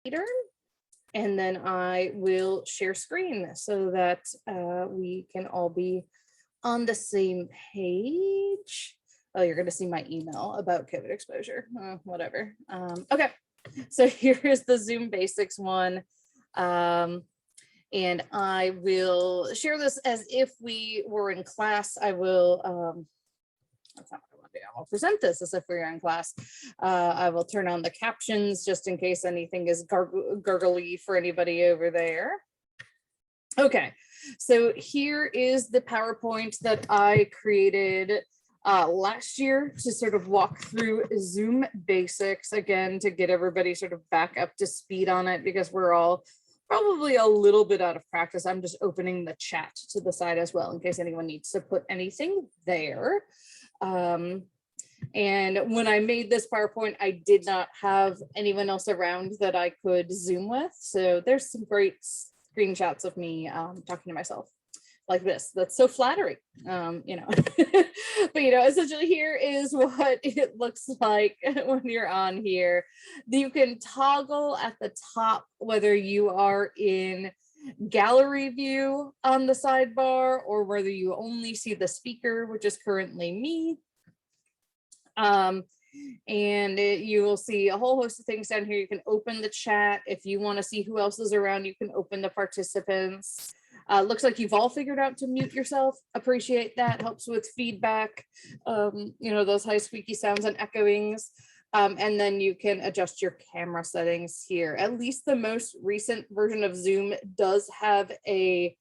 later. And then I will share screen so that we can all be on the same page. Oh, you're going to see my email about COVID exposure. Whatever. Okay, so here is the Zoom Basics one. And I will share this as if we were in class. I will, that's not what I want to do. I'll present this as if we were in class. I will turn on the captions just in case anything is gurgly for anybody over there. Okay, so here is the PowerPoint that I created last year to sort of walk through Zoom Basics again, to get everybody sort of back up to speed on it, because we're all probably a little bit out of practice. I'm just opening the chat to the side as well in case anyone needs to put anything there. And when I made this PowerPoint, I did not have anyone else around that I could Zoom with. So there's some great screenshots of me talking to myself like this. That's so flattering, you know. But, you know, essentially here is what it looks like when you're on here. You can toggle at the top whether you are in gallery view on the sidebar or whether you only see the speaker, which is currently me. And you will see a whole host of things down here. You can open the chat. If you want to see who else is around, you can open the participants. Looks like you've all figured out to mute yourself. Appreciate that. Helps with feedback, you know, those high squeaky sounds and echoings. And then you can adjust your camera settings here. At least the most recent version of Zoom does have a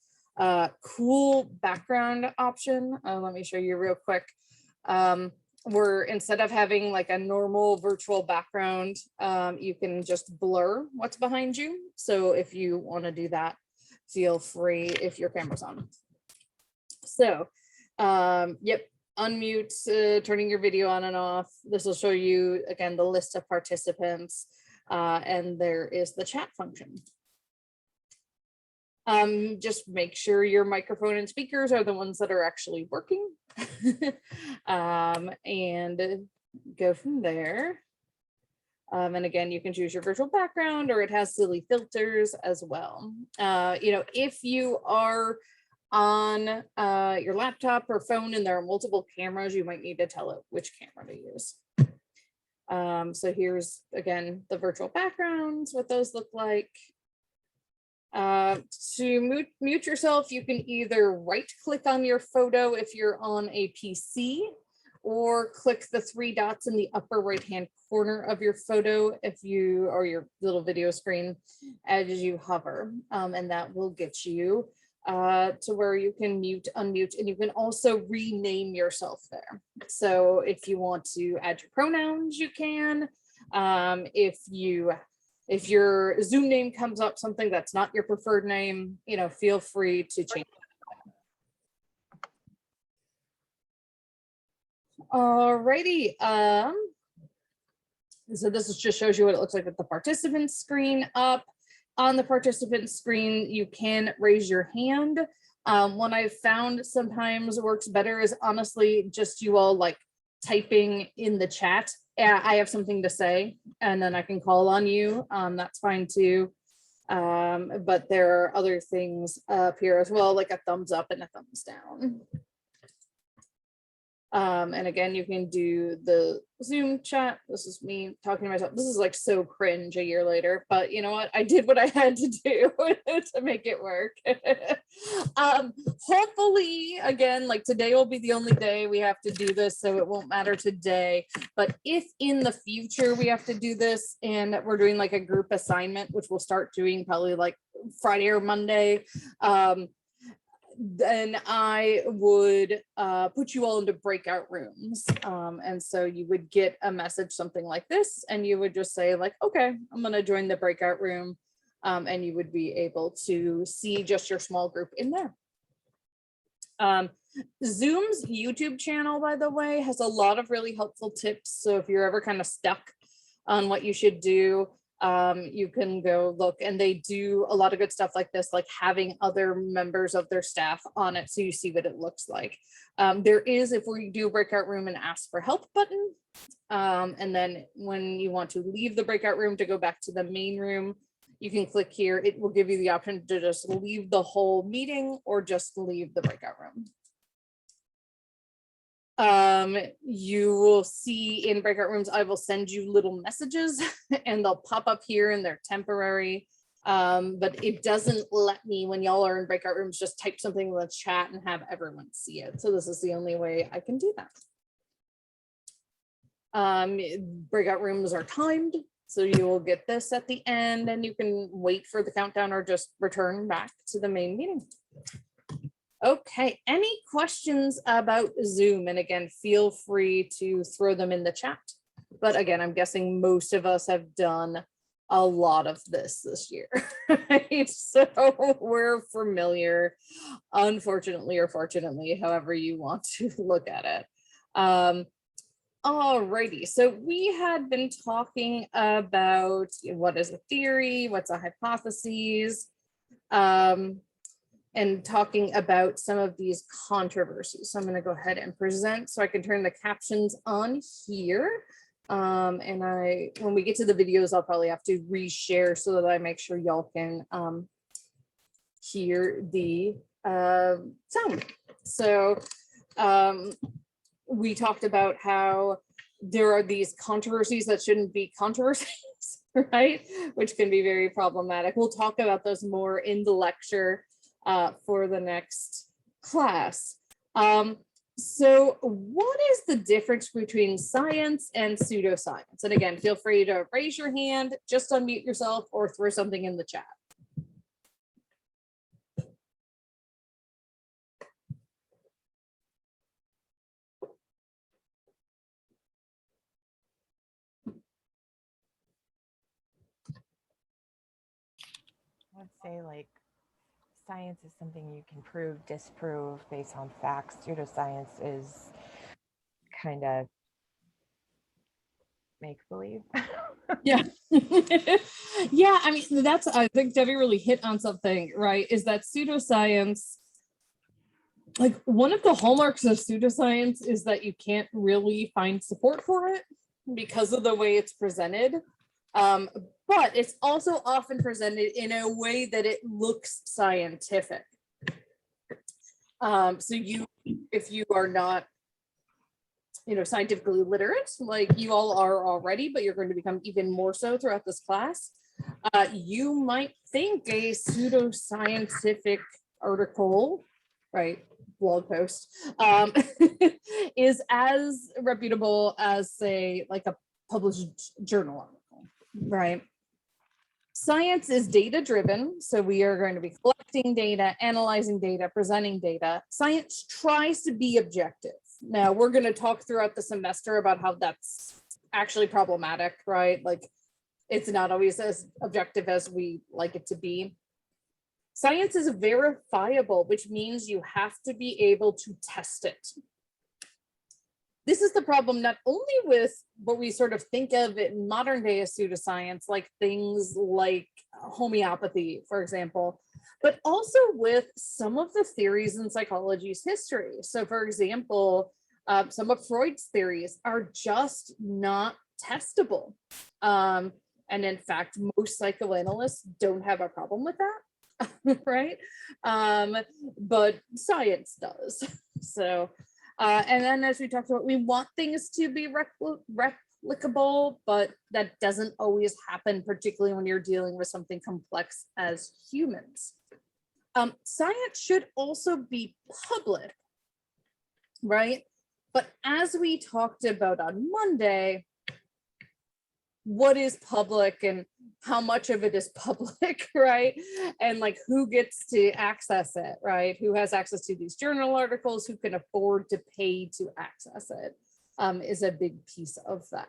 cool background option. Let me show you real quick. Where instead of having like a normal virtual background, you can just blur what's behind you. So if you want to do that, feel free if your camera's on. So, yep, unmute, turning your video on and off. This will show you, again, the list of participants, and there is the chat function. Just make sure your microphone and speakers are the ones that are actually working. And go from there. And again, you can choose your virtual background, or it has silly filters as well. You know, if you are on your laptop or phone and there are multiple cameras, you might need to tell it which camera to use. So here's, again, the virtual backgrounds, what those look like. To mute yourself, you can either right click on your photo if you're on a PC, or click the three dots in the upper right hand corner of your photo if you, or your little video screen, as you hover, and that will get you to where you can mute, unmute, and you can also rename yourself there. So if you want to add your pronouns, you can. If your Zoom name comes up something that's not your preferred name, you know, feel free to change it. Alrighty. So this just shows you what it looks like with the participant screen up. On the participant screen, you can raise your hand. One I've found sometimes works better is honestly just you all like typing in the chat, I have something to say, and then I can call on you. That's fine too. But there are other things up here as well, like a thumbs up and a thumbs down. And again, you can do the Zoom chat. This is me talking to myself. This is like so cringe a year later, but you know what? I did what I had to do to make it work. Hopefully, again, like today will be the only day we have to do this, so it won't matter today. But if in the future we have to do this and we're doing like a group assignment, which we'll start doing probably like Friday or Monday, then I would put you all into breakout rooms. And so you would get a message, something like this, and you would just say like, okay, I'm gonna join the breakout room. And you would be able to see just your small group in there. Zoom's YouTube channel, by the way, has a lot of really helpful tips. So if you're ever kind of stuck on what you should do, you can go look, and they do a lot of good stuff like this, like having other members of their staff on it so you see what it looks like. There is, if we do a breakout room, and ask for help button, and then when you want to leave the breakout room to go back to the main room, you can click here. It will give you the option to just leave the whole meeting or just leave the breakout room. You will see in breakout rooms, I will send you little messages and they'll pop up here and they're temporary. But it doesn't let me, when y'all are in breakout rooms, just type something in the chat and have everyone see it. So this is the only way I can do that. Breakout rooms are timed, so you will get this at the end and you can wait for the countdown or just return back to the main meeting. Okay, any questions about Zoom? And again, feel free to throw them in the chat. But again, I'm guessing most of us have done a lot of this year, right? So we're familiar, unfortunately or fortunately, however you want to look at it. Alrighty, so we had been talking about what is a theory, what's a hypothesis, and talking about some of these controversies. So I'm going to go ahead and present so I can turn the captions on here. And when we get to the videos, I'll probably have to reshare so that I make sure y'all can hear the sound. So we talked about how there are these controversies that shouldn't be controversies, right? Which can be very problematic. We'll talk about those more in the lecture for the next class. So what is the difference between science and pseudoscience? And again, feel free to raise your hand, just unmute yourself, or throw something in the chat. I would say like science is something you can prove, disprove based on facts. Pseudoscience is kind of make believe. Yeah. Yeah, I mean, I think Debbie really hit on something, right? Is that pseudoscience, like one of the hallmarks of pseudoscience is that you can't really find support for it because of the way it's presented. But it's also often presented in a way that it looks scientific. So if you are not, scientifically literate, like you all are already, but you're going to become even more so throughout this class, you might think a pseudoscientific article, right, blog post, is as reputable as, say, like a published journal article, right? Science is data driven, so we are going to be collecting data, analyzing data, presenting data. Science tries to be objective. Now, we're going to talk throughout the semester about how that's actually problematic, right? Like, it's not always as objective as we like it to be. Science is verifiable, which means you have to be able to test it. This is the problem not only with what we sort of think of in modern day as pseudoscience, like things like homeopathy, for example, but also with some of the theories in psychology's history. So for example, some of Freud's theories are just not testable. And in fact, most psychoanalysts don't have a problem with that, right? But science does. So, and then as we talked about, we want things to be replicable, but that doesn't always happen, particularly when you're dealing with something complex as humans. Science should also be public, right? But as we talked about on Monday, what is public and how much of it is public, right? And like who gets to access it, right? Who has access to these journal articles, who can afford to pay to access it, is a big piece of that.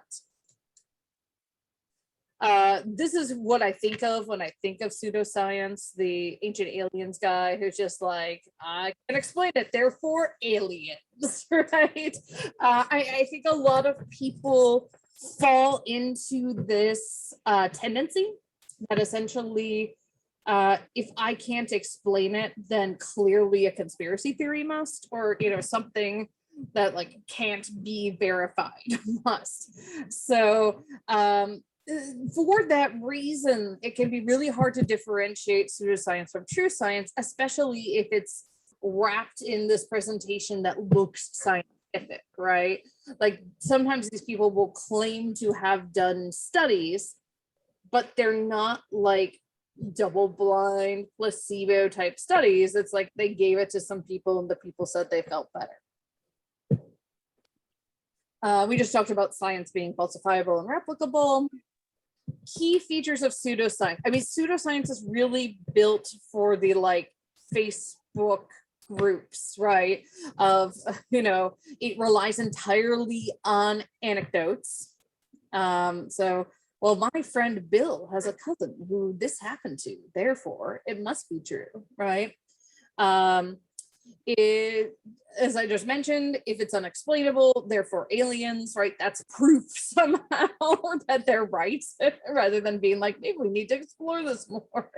This is what I think of when I think of pseudoscience, the ancient aliens guy who's just like, I can explain it, therefore aliens, right? I think a lot of people fall into this tendency that essentially, if I can't explain it, then clearly a conspiracy theory must, or something that like can't be verified must. So for that reason, it can be really hard to differentiate pseudoscience from true science, especially if it's wrapped in this presentation that looks scientific, right? Like sometimes these people will claim to have done studies, but they're not like double-blind placebo type studies. It's like they gave it to some people and the people said they felt better. We just talked about science being falsifiable and replicable. Key features of pseudoscience. I mean, pseudoscience is really built for the like Facebook groups, right? Of, you know, it relies entirely on anecdotes. So, well, my friend Bill has a cousin who this happened to, therefore it must be true, right? It, as I just mentioned, if it's unexplainable, therefore aliens, right? That's proof somehow that they're right, rather than being like, maybe we need to explore this more.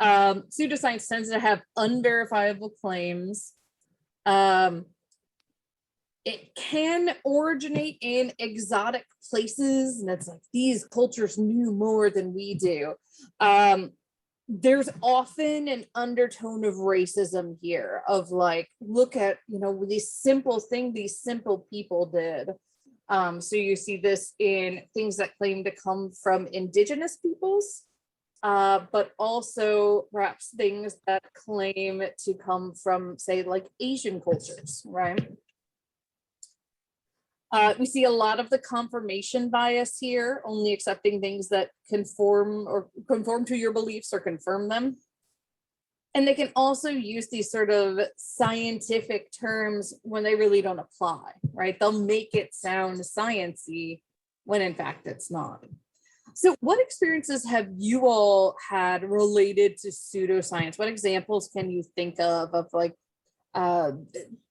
Pseudoscience tends to have unverifiable claims. It can originate in exotic places, and it's like these cultures knew more than we do. There's often an undertone of racism here of like, look at, you know, this simple thing these simple people did. So you see this in things that claim to come from indigenous peoples, but also perhaps things that claim to come from, say, like Asian cultures, right? We see a lot of the confirmation bias here, only accepting things that conform to your beliefs or confirm them. And they can also use these sort of scientific terms when they really don't apply, right? They'll make it sound sciencey when in fact it's not. So what experiences have you all had related to pseudoscience? What examples can you think of like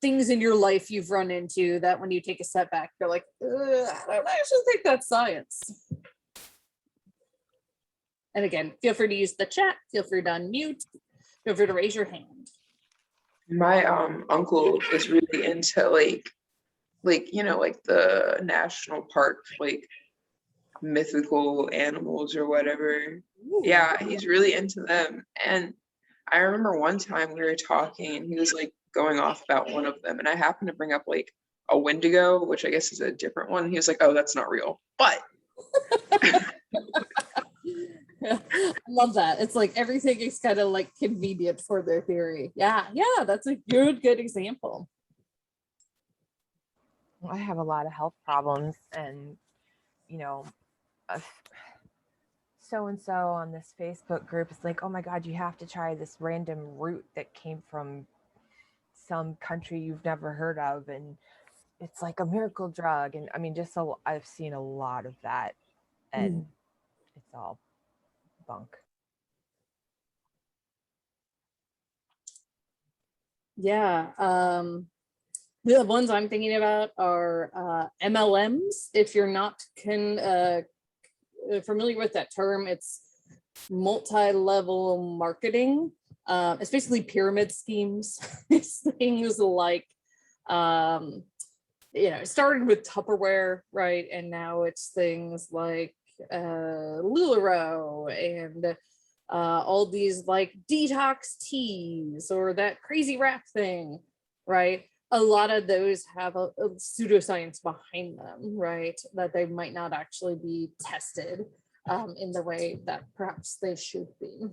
things in your life you've run into that when you take a step back, you're like, I don't actually think that's science. And again, feel free to use the chat, feel free to unmute, feel free to raise your hand. My uncle is really into like you know, like the national park, like mythical animals or whatever. Ooh. Yeah, he's really into them. And I remember one time we were talking and he was like going off about one of them, and I happened to bring up like a Wendigo, which I guess is a different one. He was like, oh, that's not real. But I love that. It's like everything is kind of like convenient for their theory. Yeah, that's a good example. I have a lot of health problems, and you know, so and so on this Facebook group is like, oh my God, you have to try this random root that came from some country you've never heard of, and it's like a miracle drug. And I mean, just so I've seen a lot of that, and it's all bunk. Yeah. The ones I'm thinking about are MLMs. If you're not familiar with that term, it's multi-level marketing. It's basically pyramid schemes. It's things like, you know, it started with Tupperware, right? And now it's things like LuLaRoe and all these like detox teas or that crazy wrap thing, right? A lot of those have a pseudoscience behind them, right? That they might not actually be tested in the way that perhaps they should be.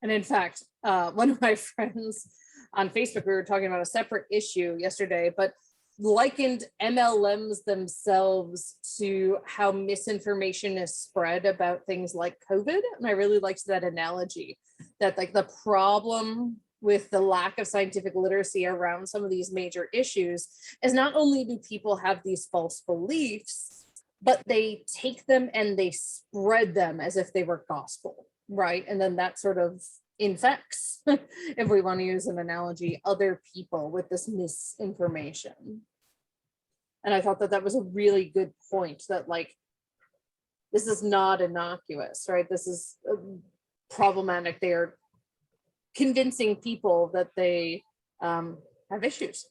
And in fact, one of my friends on Facebook, we were talking about a separate issue yesterday, but likened MLMs themselves to how misinformation is spread about things like COVID. And I really liked that analogy, that like the problem with the lack of scientific literacy around some of these major issues is not only do people have these false beliefs, but they take them and they spread them as if they were gospel, right? And then that sort of infects, if we want to use an analogy, other people with this misinformation. And I thought that that was a really good point, that like, this is not innocuous, right? This is problematic. They're convincing people that they have issues.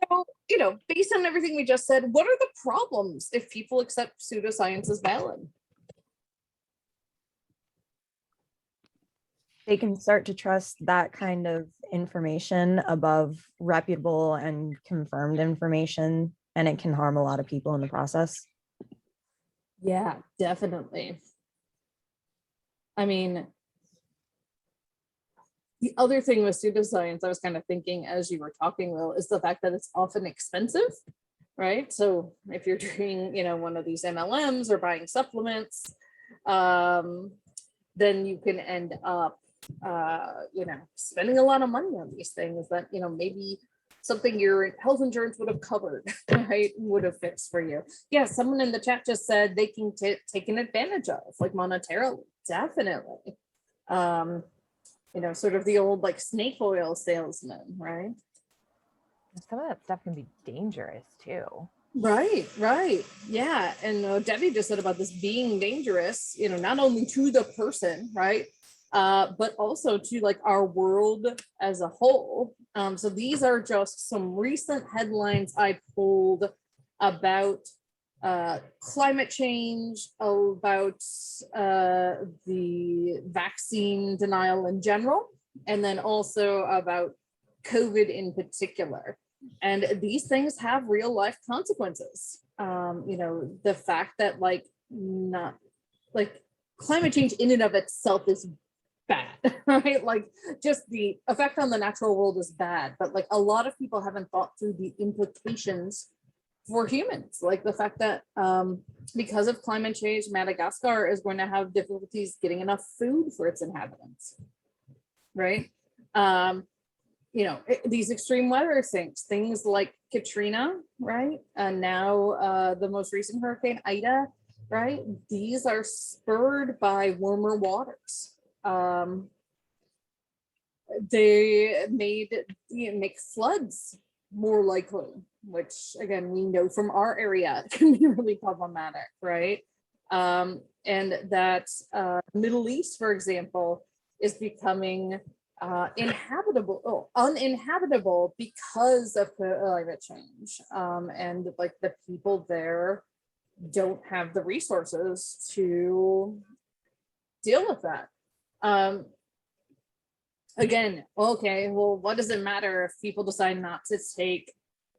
So, you know, based on everything we just said, what are the problems if people accept pseudoscience as valid? They can start to trust that kind of information above reputable and confirmed information, and it can harm a lot of people in the process. Yeah, definitely. I mean, the other thing with pseudoscience, I was kind of thinking as you were talking, Will, is the fact that it's often expensive, right? So if you're doing, you know, one of these MLMs or buying supplements, then you can end up, you know, spending a lot of money on these things that, you know, maybe something your health insurance would have covered, right? Would have fixed for you. Yeah, someone in the chat just said they can taken advantage of, like monetarily, definitely. You know, sort of the old like snake oil salesman, right? Some of that stuff can be dangerous too. Right, right. Yeah. And Debbie just said about this being dangerous, you know, not only to the person, right? But also to like our world as a whole. So these are just some recent headlines I pulled about climate change, about the vaccine denial in general, and then also about COVID in particular. And these things have real life consequences. You know, the fact that like not like climate change in and of itself is bad, right? Like just the effect on the natural world is bad, but like a lot of people haven't thought through the implications for humans, like the fact that because of climate change, Madagascar is going to have difficulties getting enough food for its inhabitants, right? You know, these extreme weather things like Katrina, right? And now the most recent hurricane Ida, right? These are spurred by warmer waters. They make floods more likely, which again, we know from our area can be really problematic, right? And that Middle East, for example, is becoming uninhabitable because of climate change. And like the people there don't have the resources to deal with that. Again, okay, well, what does it matter if people decide not to take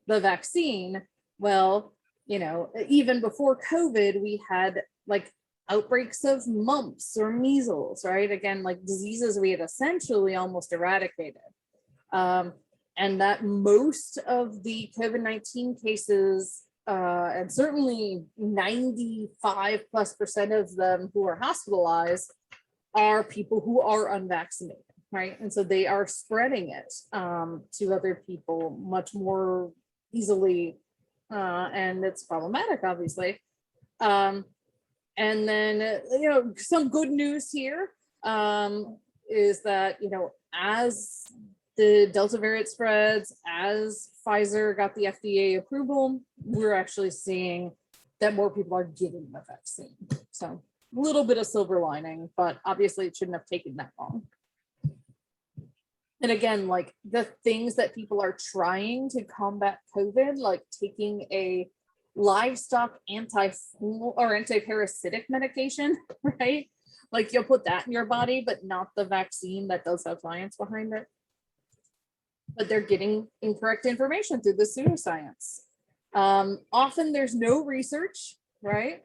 the vaccine? Well, you know, even before COVID, we had like outbreaks of mumps or measles, right? Again, like diseases we had essentially almost eradicated. And that most of the COVID-19 cases, and certainly 95+% of them who are hospitalized are people who are unvaccinated, right? And so they are spreading it to other people much more easily, and it's problematic, obviously. And then, you know, some good news here is that, you know, as the Delta variant spreads, as Pfizer got the FDA approval, we're actually seeing that more people are getting the vaccine. So a little bit of silver lining, but obviously it shouldn't have taken that long. And again, like the things that people are trying to combat COVID, like taking a livestock antifungal or antiparasitic medication, right? Like you'll put that in your body, but not the vaccine that does have science behind it. But they're getting incorrect information through the pseudoscience. Often there's no research, right?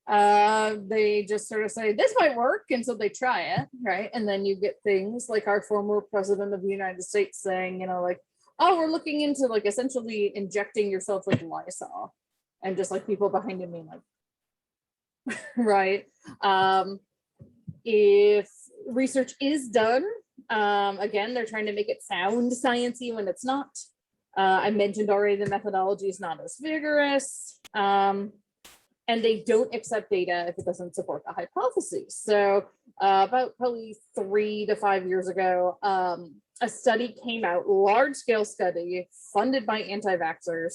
They just sort of say this might work, and so they try it, right? And then you get things like our former president of the United States saying, you know, like, oh, we're looking into like essentially injecting yourself with Lysol, and just like people behind him being like, right? If research is done, again, they're trying to make it sound sciencey when it's not. I mentioned already the methodology is not as vigorous. And they don't accept data if it doesn't support the hypotheses. So about probably 3 to 5 years ago, a study came out, large-scale study funded by anti-vaxxers,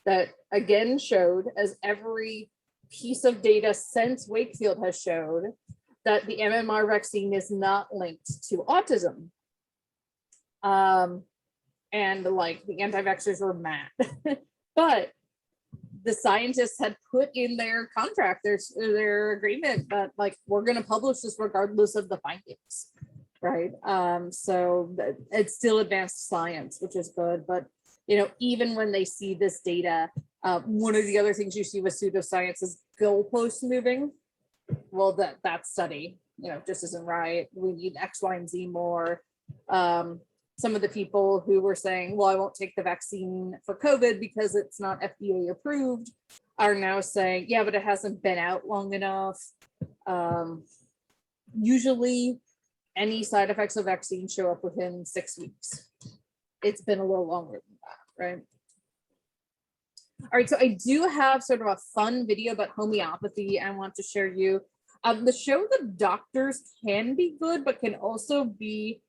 that again showed, as every piece of data since Wakefield has showed, that the MMR vaccine is not linked to autism. and like the anti-vaxxers were mad. But the scientists had put in their contract, their agreement, that like, we're going to publish this regardless of the findings, right? So it's still advanced science, which is good. But you know, even when they see this data, one of the other things you see with pseudoscience is goalposts moving. Well, that study, you know, just isn't right. We need X, Y, and Z more. Some of the people who were saying, well, I won't take the vaccine for COVID because it's not FDA approved, are now saying, yeah, but it hasn't been out long enough. Usually any side effects of vaccines show up within 6 weeks. It's been a little longer than that, right? All right, so I do have sort of a fun video about homeopathy I want to share you. The show The Doctors can be good, but can also be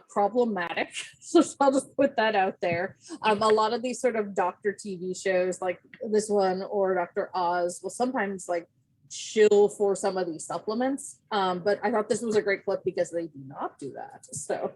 problematic. So I'll just put that out there. A lot of these sort of doctor TV shows like this one or Dr. Oz will sometimes like shill for some of these supplements. But I thought this was a great clip because they do not do that. So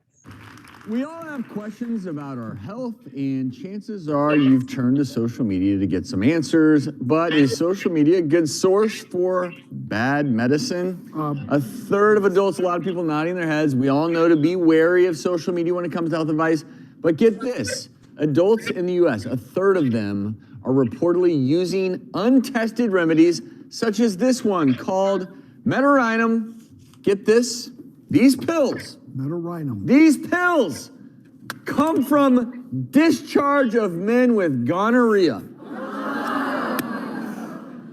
we all have questions about our health, and chances are you've turned to social media to get some answers. But is social media a good source for bad medicine? A third of adults, a lot of people nodding their heads. We all know to be wary of social media when it comes to health advice. But get this, adults in the US, a third of them are reportedly using untested remedies, such as this one called Metarhinum. Get this, these pills. Metarhinum. These pills come from discharge of men with gonorrhea.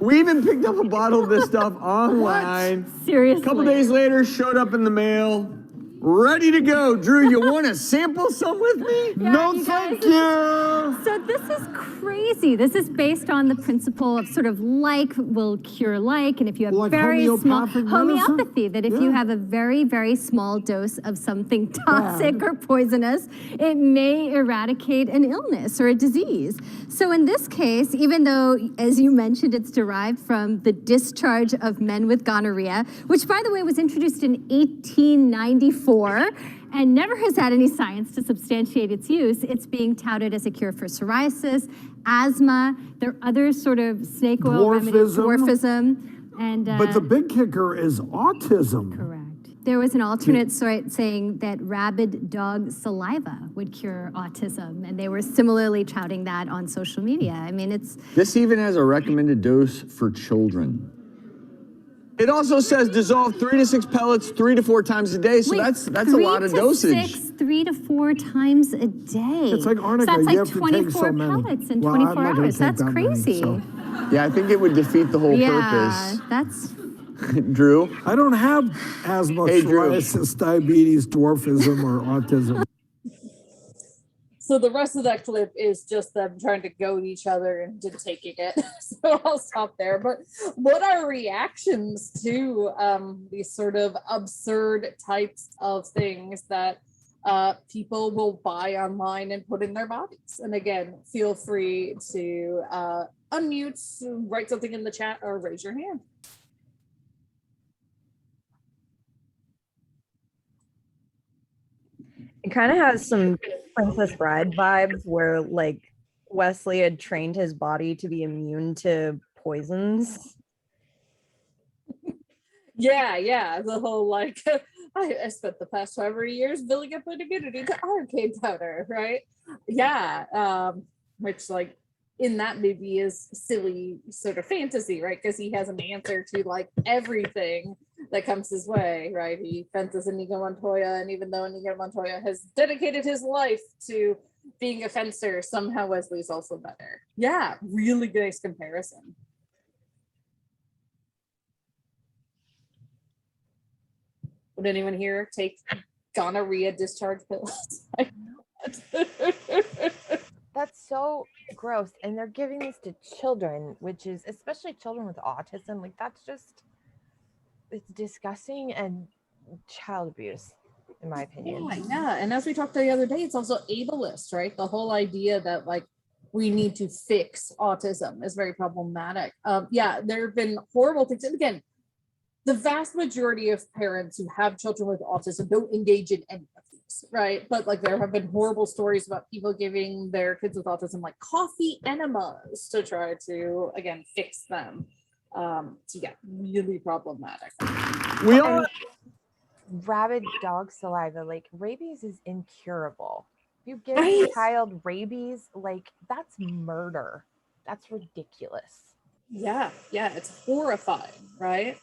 We even picked up a bottle of this stuff online. Seriously? A couple days later, showed up in the mail, ready to go. Drew, you want to sample some with me? Yeah, No, you thank guys, you. So this is crazy. This is based on the principle of sort of like will cure like, and if you have Like very small homeopathic medicine? homeopathy, that if you have a very, very small dose of something toxic or poisonous, it may eradicate an illness or a disease. So in this case, even though, as you mentioned, it's derived from the discharge of men with gonorrhea, which by the way was introduced in 1894, and never has had any science to substantiate its use. It's being touted as a cure for psoriasis, asthma. There are other sort of snake oil remedies, dwarfism. And, But the big kicker is autism. correct. There was an alternate sort saying that rabid dog saliva would cure autism, and they were similarly touting that on social media. I mean, it's... This even has a recommended dose for children. It also says dissolve 3 to 6 pellets 3 to 4 times a day. So Wait, that's a lot of dosage. 3 to 4 times a day. It's like arnica. So that's You like have to take 24 so many. pellets in Well, I'm 24 not gonna hours. take That's that many, crazy. so. Yeah, I think it would defeat the whole Yeah, purpose. that's... Drew? I don't have asthma, Hey, Drew. psoriasis, diabetes, dwarfism, or autism. So the rest of that clip is just them trying to goad each other into taking it. So I'll stop there. But what are reactions to these sort of absurd types of things that people will buy online and put in their bodies? And again, feel free to unmute, write something in the chat, or raise your hand. It kind of has some Princess Bride vibes where like Wesley had trained his body to be immune to poisons. Yeah, the whole like I spent the past 5 years building up an immunity to arcade powder, right? Yeah, which like in that movie is silly sort of fantasy, right? Because he has an answer to like everything that comes his way, right? He fences Inigo Montoya, and even though Inigo Montoya has dedicated his life to being a fencer, somehow Wesley's also better. Yeah, really nice comparison. Would anyone here take gonorrhea discharge pills? That's so gross. And they're giving this to children, which is especially children with autism. Like that's just, it's disgusting and child abuse, in my opinion. Yeah. And as we talked the other day, it's also ableist, right? The whole idea that like we need to fix autism is very problematic. Yeah, there have been horrible things. And again, the vast majority of parents who have children with autism don't engage in any of these. masks, right? But like there have been horrible stories about people giving their kids with autism like coffee enemas to try to, again, fix them. So yeah, really problematic. We all Rabid dog saliva, like rabies is incurable. If you give Right. your child rabies, like that's murder. That's ridiculous. Yeah, it's horrifying, right?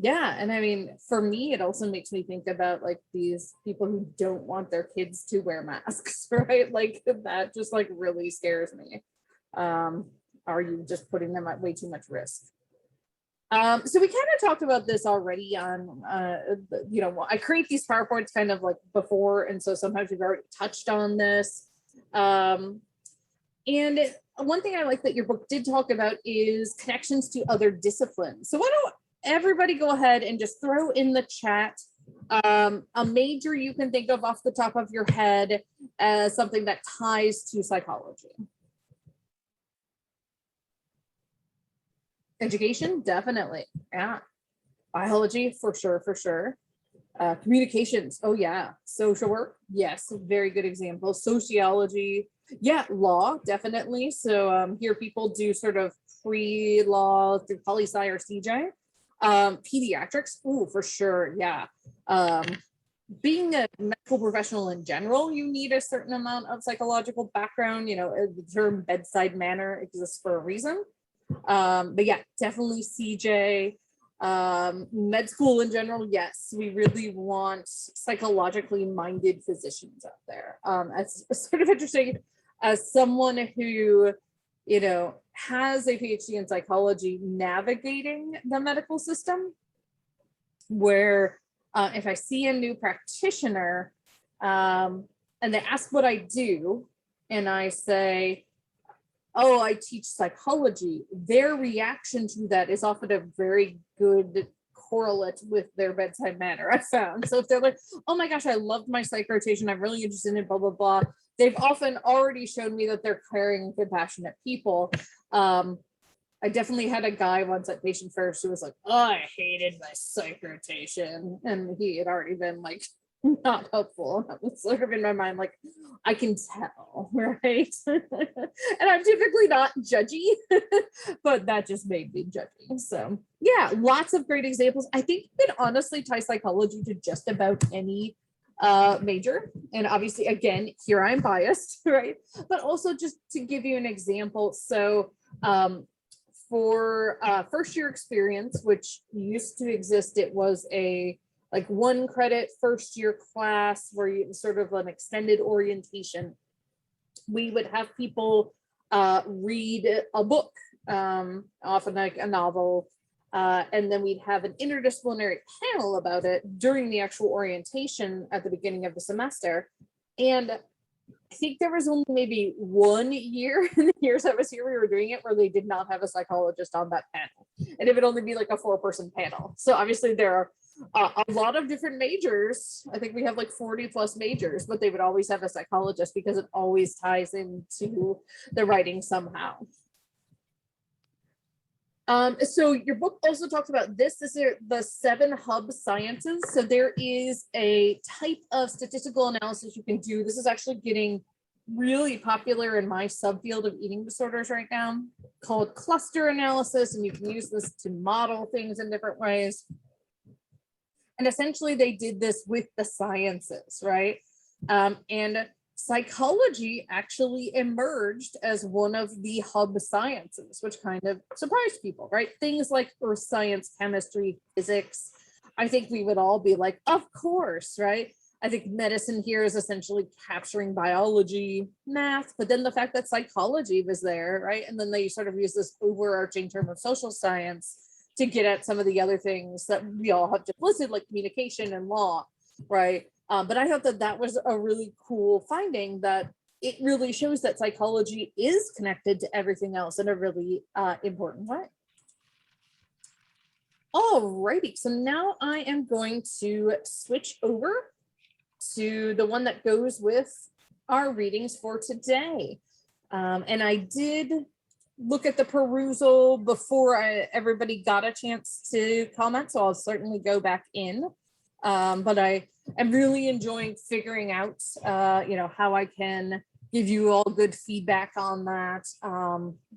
Yeah, and I mean, for me, it also makes me think about like these people who don't want their kids to wear masks, right? Like that just like really scares me. Are you just putting them at way too much risk? So we kind of talked about this already on, I create these PowerPoints kind of like before, and so sometimes we've already touched on this. And one thing I like that your book did talk about is connections to other disciplines. So why don't everybody go ahead and just throw in the chat a major you can think of off the top of your head as something that ties to psychology. Education, definitely. Yeah. Biology, for sure. Communications, oh yeah. Social work, yes, very good example. Sociology, yeah. Law, definitely. So here people do sort of pre-law through poli-sci or CJ. Pediatrics, ooh, for sure, yeah. Being a medical professional in general, you need a certain amount of psychological background. The term bedside manner exists for a reason. But yeah, definitely CJ. Med school in general, yes, we really want psychologically minded physicians out there. It's sort of interesting as someone who, has a PhD in psychology, navigating the medical system, where if I see a new practitioner and they ask what I do, and I say, oh, I teach psychology, their reaction to that is often a very good correlate with their bedside manner, I found. So if they're like, oh my gosh, I loved my psych rotation, I'm really interested in blah, blah, blah, they've often already shown me that they're caring and compassionate people. I definitely had a guy once at patient first who was like, oh, I hated my psych rotation. And he had already been like, not helpful. That was sort of in my mind, like, I can tell, right? And I'm typically not judgy, but that just made me judgy. So yeah, lots of great examples. I think you can honestly tie psychology to just about any major. And obviously, again, here I'm biased, right? But also just to give you an example. So for first year experience, which used to exist, it was a like 1 credit first year class where you sort of an extended orientation. We would have people read a book, often like a novel, and then we'd have an interdisciplinary panel about it during the actual orientation at the beginning of the semester. And I think there was only maybe 1 year in the years I was here, we were doing it, where they did not have a psychologist on that panel. And it would only be like a 4-person panel. So obviously there are a lot of different majors. I think we have like 40 plus majors, but they would always have a psychologist because it always ties into the writing somehow. So your book also talks about this. This is the 7 hub sciences. So there is a type of statistical analysis you can do. This is actually getting really popular in my subfield of eating disorders right now, called cluster analysis. And you can use this to model things in different ways. And essentially they did this with the sciences, right? And psychology actually emerged as one of the hub sciences, which kind of surprised people, right? Things like earth science, chemistry, physics. I think we would all be like, of course, right? I think medicine here is essentially capturing biology, math, but then the fact that psychology was there, right? And then they sort of use this overarching term of social science to get at some of the other things that we all have just listed, like communication and law, right? But I thought that that was a really cool finding, that it really shows that psychology is connected to everything else in a really important way. Alrighty, so now I am going to switch over to the one that goes with our readings for today. And I did look at the perusal before everybody got a chance to comment, so I'll certainly go back in. But I am really enjoying figuring out, how I can give you all good feedback on that.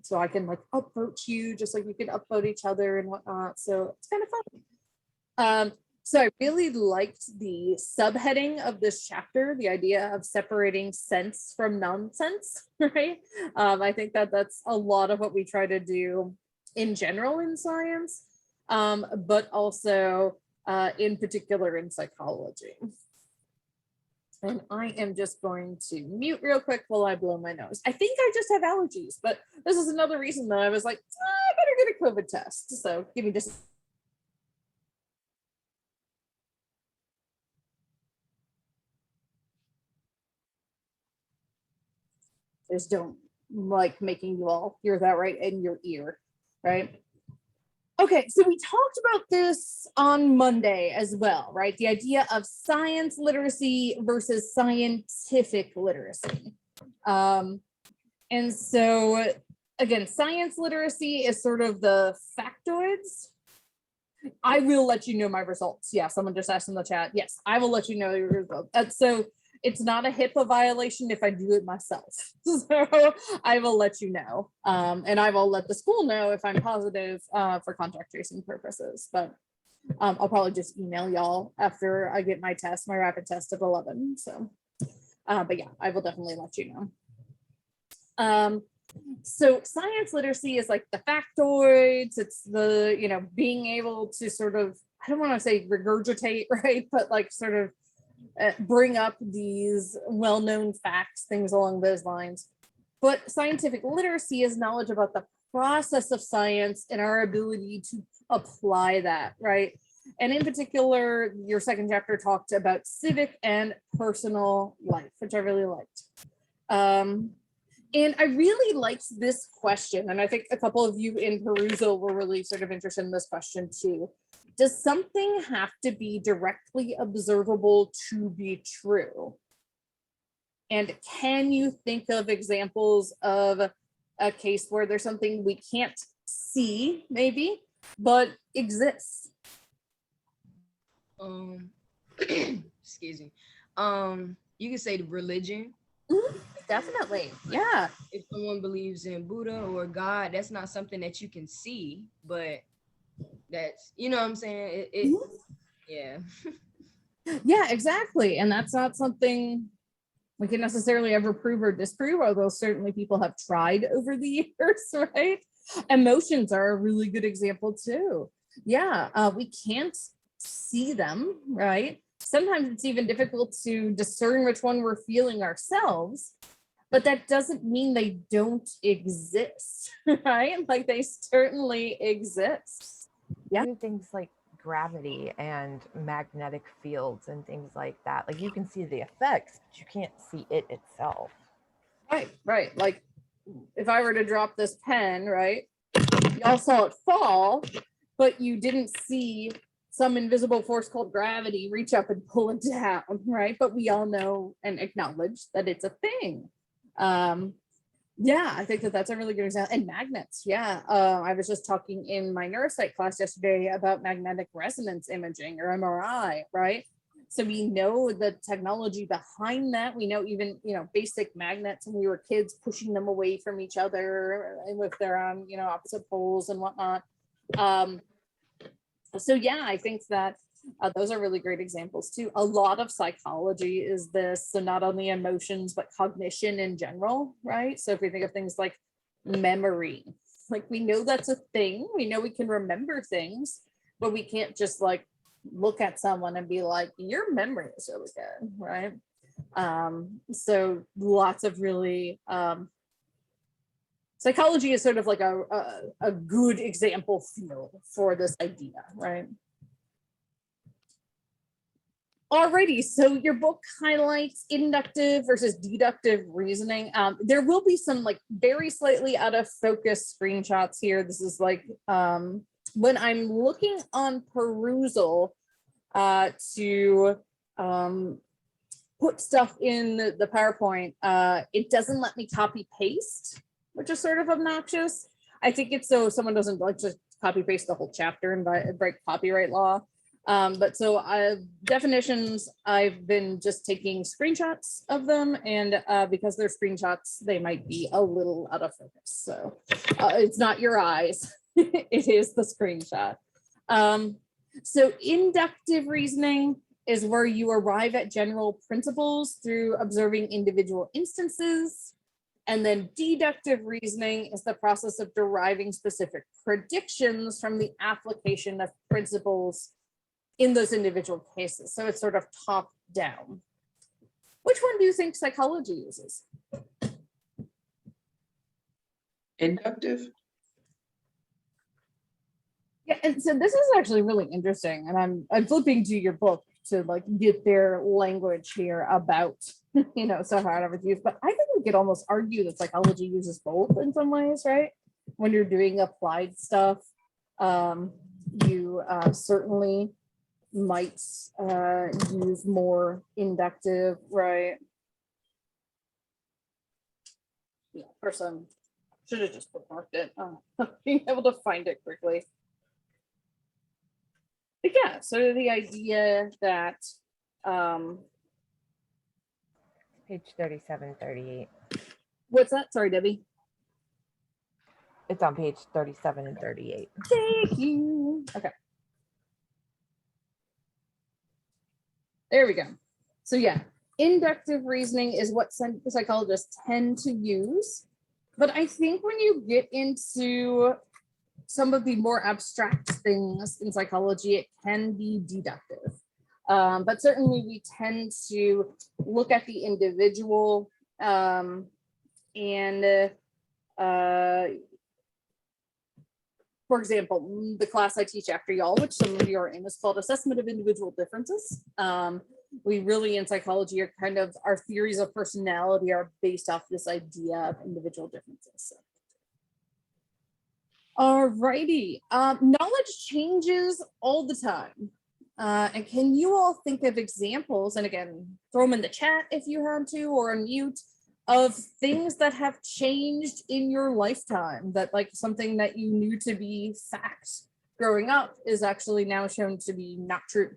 So I can like upvote you just like you can upvote each other and whatnot. So it's kind of fun. So I really liked the subheading of this chapter, the idea of separating sense from nonsense, right? I think that that's a lot of what we try to do in general in science, but also in particular in psychology. And I am just going to mute real quick while I blow my nose. I think I just have allergies, but this is another reason that I was like, I better get a COVID test. So give me just. Just don't like making you all hear that right in your ear, right? Okay, so we talked about this on Monday as well, right? The idea of science literacy versus scientific literacy. And so, again, science literacy is sort of the factoids. I will let you know my results. Yeah, someone just asked in the chat. Yes, I will let you know your results. So it's not a HIPAA violation if I do it myself. So I will let you know. And I will let the school know if I'm positive for contact tracing purposes. But I'll probably just email y'all after I get my test, my rapid test at 11. So, but yeah, I will definitely let you know. So science literacy is like the factoids. It's the, being able to sort of, I don't want to say regurgitate, right? But like sort of bring up these well-known facts, things along those lines. But scientific literacy is knowledge about the process of science and our ability to apply that, right? And in particular, your second chapter talked about civic and personal life, which I really liked. And I really liked this question, and I think a couple of you in perusal were really sort of interested in this question too. Does something have to be directly observable to be true? And can you think of examples of a case where there's something we can't see, maybe, but exists? Excuse me. You can say religion. Definitely, yeah. If someone believes in Buddha or God, that's not something that you can see, but that's, what I'm saying? Yeah. Yeah, exactly. And that's not something we can necessarily ever prove or disprove, although certainly people have tried over the years, right? Emotions are a really good example too. Yeah, we can't see them, right? Sometimes it's even difficult to discern which one we're feeling ourselves, but that doesn't mean they don't exist, right? Like they certainly exist. Yeah. Even things like gravity and magnetic fields and things like that. Like you can see the effects, but you can't see it itself. Right. Like if I were to drop this pen, right? Y'all saw it fall, but you didn't see some invisible force called gravity reach up and pull it down, right? But we all know and acknowledge that it's a thing. Yeah, I think that that's a really good example. And magnets, yeah. I was just talking in my neuropsych class yesterday about magnetic resonance imaging or MRI, right? So we know the technology behind that. We know even, basic magnets when we were kids, pushing them away from each other if they're on, opposite poles and whatnot. So yeah, I think that those are really great examples too. A lot of psychology is this, so not only emotions, but cognition in general, right? So if we think of things like memory, like we know that's a thing, we know we can remember things, but we can't just like look at someone and be like, your memory is really good, right? So lots of really, psychology is sort of like a good example field for this idea, right? Alrighty, so your book highlights inductive versus deductive reasoning. There will be some like very slightly out of focus screenshots here. This is like when I'm looking on perusal to put stuff in the PowerPoint, it doesn't let me copy paste, which is sort of obnoxious. I think it's so someone doesn't like just copy paste the whole chapter and break copyright law. But so definitions, I've been just taking screenshots of them, and because they're screenshots, they might be a little out of focus. So it's not your eyes, it is the screenshot. So inductive reasoning is where you arrive at general principles through observing individual instances. And then deductive reasoning is the process of deriving specific predictions from the application of principles in those individual cases. So it's sort of top down. Which one do you think psychology uses? Inductive. Yeah, and so this is actually really interesting, and I'm flipping to your book to like get their language here about stuff I never used. But I think we could almost argue that psychology uses both in some ways, right? When you're doing applied stuff, you certainly might use more inductive, right? Yeah, for some, should have just bookmarked it. Being able to find it quickly. But yeah, so the idea that Page 37, 38. what's that? Sorry, Debbie. It's on page 37 and 38. Thank you. Okay. There we go. So yeah, inductive reasoning is what psychologists tend to use. But I think when you get into some of the more abstract things in psychology, it can be deductive. But certainly we tend to look at the individual and for example, the class I teach after y'all, which some of you are in, is called Assessment of Individual Differences. We really in psychology are kind of, our theories of personality are based off this idea of individual differences. Alrighty, knowledge changes all the time. And can you all think of examples, and again, throw them in the chat if you had to, or unmute, of things that have changed in your lifetime, that like something that you knew to be fact growing up is actually now shown to be not true?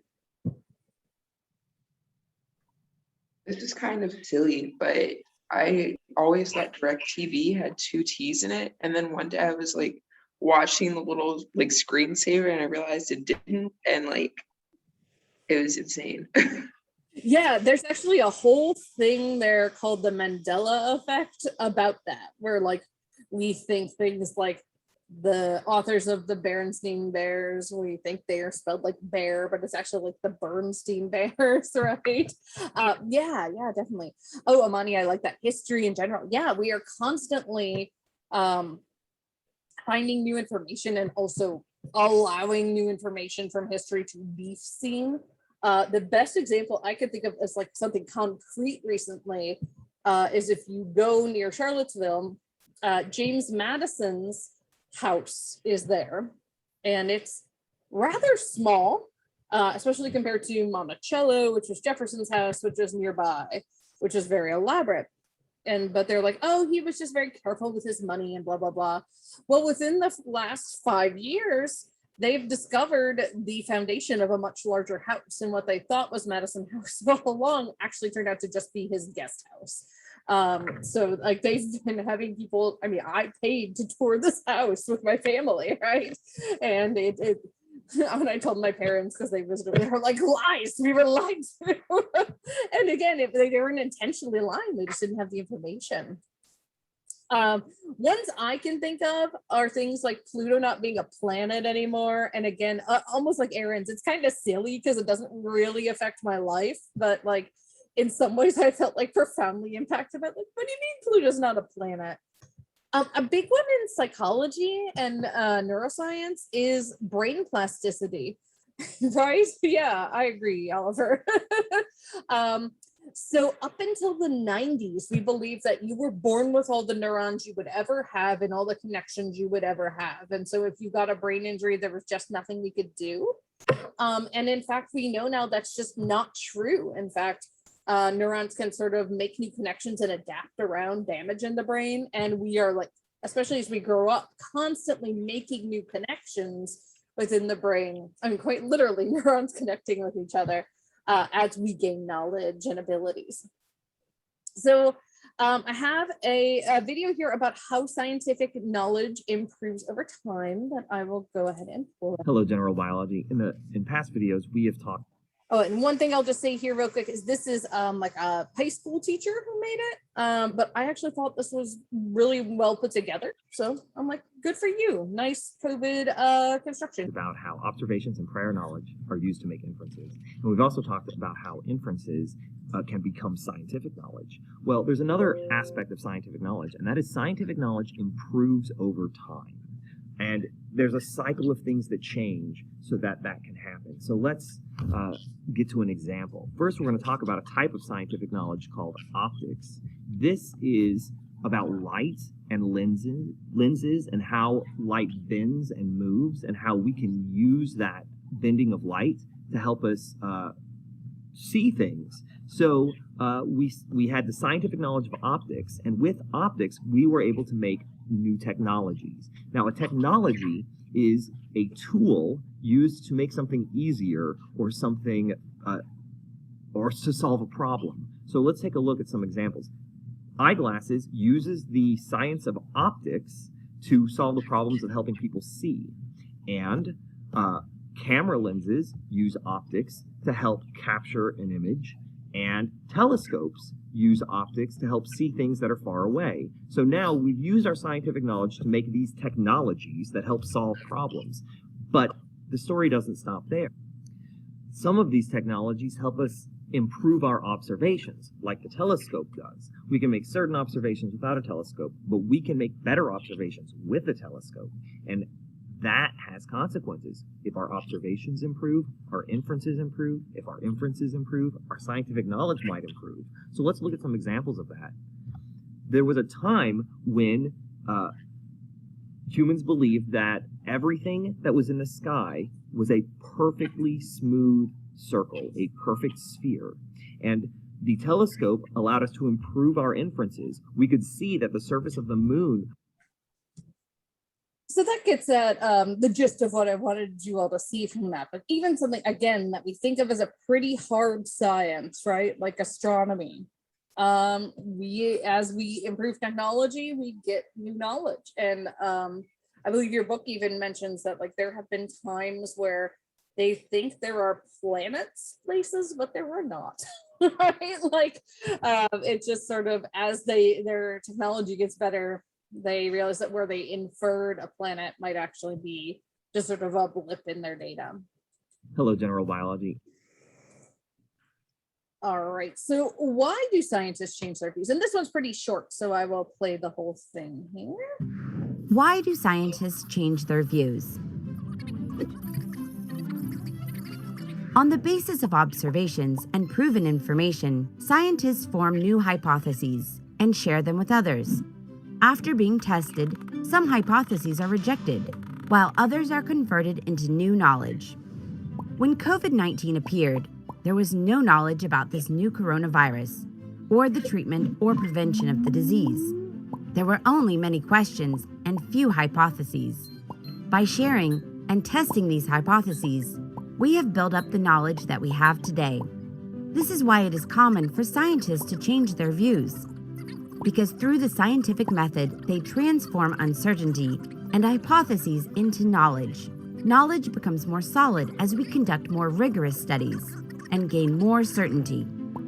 This is kind of silly, but I always thought DirecTV had 2 T's in it. And then one day I was like watching the little like screensaver and I realized it didn't. And like, it was insane. Yeah, there's actually a whole thing there called the Mandela effect about that, where like we think things like the authors of the Berenstain Bears, we think they are spelled like bear, but it's actually like the Bernstein Bears, right? Yeah, definitely. Oh, Amani, I like that. History in general. Yeah, we are constantly finding new information and also allowing new information from history to be seen. The best example I could think of as like something concrete recently is if you go near Charlottesville, James Madison's house is there, and it's rather small, especially compared to Monticello, which was Jefferson's house, which was nearby, which is very elaborate. But they're like, oh, he was just very careful with his money and blah, blah, blah. Well, within the last 5 years, they've discovered the foundation of a much larger house, and what they thought was Madison House all along actually turned out to just be his guest house. So like they've been having people, I mean, I paid to tour this house with my family, right? And when I told my parents, because they visited, they were like, lies, we were lied to. And again, if they weren't intentionally lying, they just didn't have the information. Ones I can think of are things like Pluto not being a planet anymore. And again, almost like Aaron's, it's kind of silly because it doesn't really affect my life, but like in some ways I felt like profoundly impacted by, like, what do you mean Pluto's not a planet? A big one in psychology and neuroscience is brain plasticity, right? Yeah, I agree, Oliver. So up until the 90s, we believed that you were born with all the neurons you would ever have and all the connections you would ever have. And so if you got a brain injury, there was just nothing we could do. And in fact, we know now that's just not true. In fact, neurons can sort of make new connections and adapt around damage in the brain. And we are like, especially as we grow up, constantly making new connections within the brain. I mean, quite literally, neurons connecting with each other as we gain knowledge and abilities. So I have a video here about how scientific knowledge improves over time that I will go ahead and pull. Hello, General Biology. In past videos, we have talked. Oh, and one thing I'll just say here real quick is this is like a high school teacher who made it, but I actually thought this was really well put together. So I'm like, good for you. Nice COVID construction. About how observations and prior knowledge are used to make inferences. And we've also talked about how inferences can become scientific knowledge. Well, there's another aspect of scientific knowledge, and that is scientific knowledge improves over time. And there's a cycle of things that change so that that can happen. So let's get to an example. First, we're going to talk about a type of scientific knowledge called optics. This is about light and lenses and how light bends and moves and how we can use that bending of light to help us see things. So we had the scientific knowledge of optics, and with optics, we were able to make new technologies. Now, a technology is a tool used to make something easier or something, or to solve a problem. So let's take a look at some examples. Eyeglasses uses the science of optics to solve the problems of helping people see. And camera lenses use optics to help capture an image. And telescopes use optics to help see things that are far away. So now we've used our scientific knowledge to make these technologies that help solve problems. But the story doesn't stop there. Some of these technologies help us improve our observations, like the telescope does. We can make certain observations without a telescope, but we can make better observations with a telescope. And that has consequences. If our observations improve, our inferences improve. If our inferences improve, our scientific knowledge might improve. So let's look at some examples of that. There was a time when humans believed that everything that was in the sky was a perfectly smooth circle, a perfect sphere. And the telescope allowed us to improve our inferences. We could see that the surface of the moon. So that gets at the gist of what I wanted you all to see from that. But even something, again, that we think of as a pretty hard science, right? Like astronomy. As we improve technology, we get new knowledge. And I believe your book even mentions that like there have been times where they think there are planets, places, but there are not. Right? Like it's just sort of as their technology gets better, they realize that where they inferred a planet might actually be just sort of a blip in their data. Hello, General Biology. All right, so why do scientists change their views? And this one's pretty short, so I will play the whole thing here. Why do scientists change their views? On the basis of observations and proven information, scientists form new hypotheses and share them with others. After being tested, some hypotheses are rejected, while others are converted into new knowledge. When COVID-19 appeared, there was no knowledge about this new coronavirus, or the treatment or prevention of the disease. There were only many questions and few hypotheses. By sharing and testing these hypotheses, we have built up the knowledge that we have today. This is why it is common for scientists to change their views. Because through the scientific method, they transform uncertainty and hypotheses into knowledge. Knowledge becomes more solid as we conduct more rigorous studies and gain more certainty.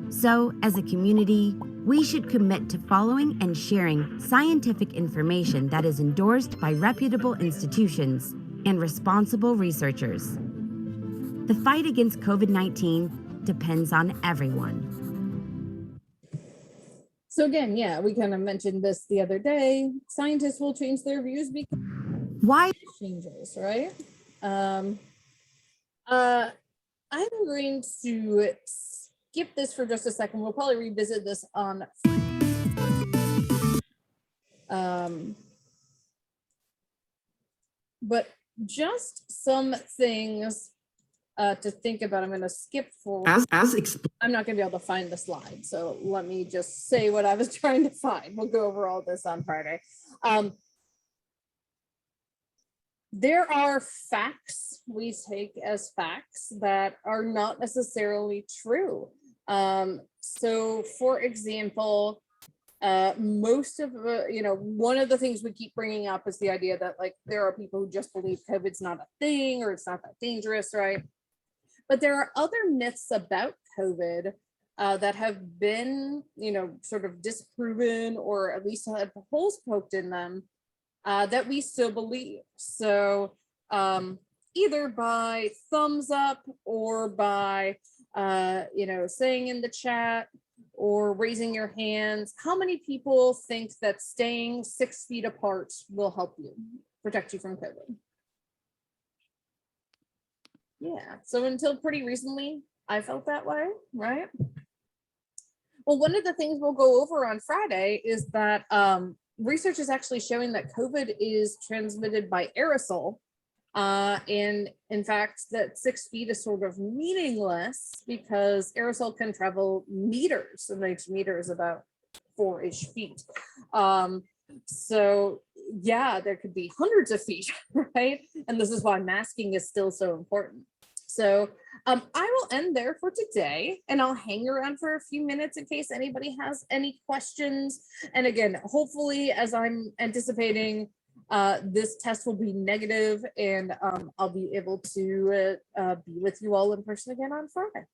So, as a community, we should commit to following and sharing scientific information that is endorsed by reputable institutions and responsible researchers. The fight against COVID-19 depends on everyone. So again, yeah, we kind of mentioned this the other day. Scientists will change their views because Why? Changes, right? I'm going to skip this for just a second. We'll probably revisit this on but just some things to think about. I'm going to skip forward. I'm not going to be able to find the slide, so let me just say what I was trying to find. We'll go over all this on Friday. there are facts we take as facts that are not necessarily true. So for example, most of one of the things we keep bringing up is the idea that like there are people who just believe COVID's not a thing or it's not that dangerous, right? But there are other myths about COVID that have been, sort of disproven, or at least had holes poked in them, that we still believe. So either by thumbs up or by, saying in the chat or raising your hands, how many people think that staying 6 feet apart will help you, protect you from COVID? Yeah, so until pretty recently, I felt that way, right? Well, one of the things we'll go over on Friday is that research is actually showing that COVID is transmitted by aerosol. And in fact, that 6 feet is sort of meaningless because aerosol can travel meters, and each meter is about 4-ish feet. So yeah, there could be hundreds of feet, right? And this is why masking is still so important. So I will end there for today, and I'll hang around for a few minutes in case anybody has any questions. And again, hopefully, as I'm anticipating, this test will be negative, and I'll be able to be with you all in person again on Friday.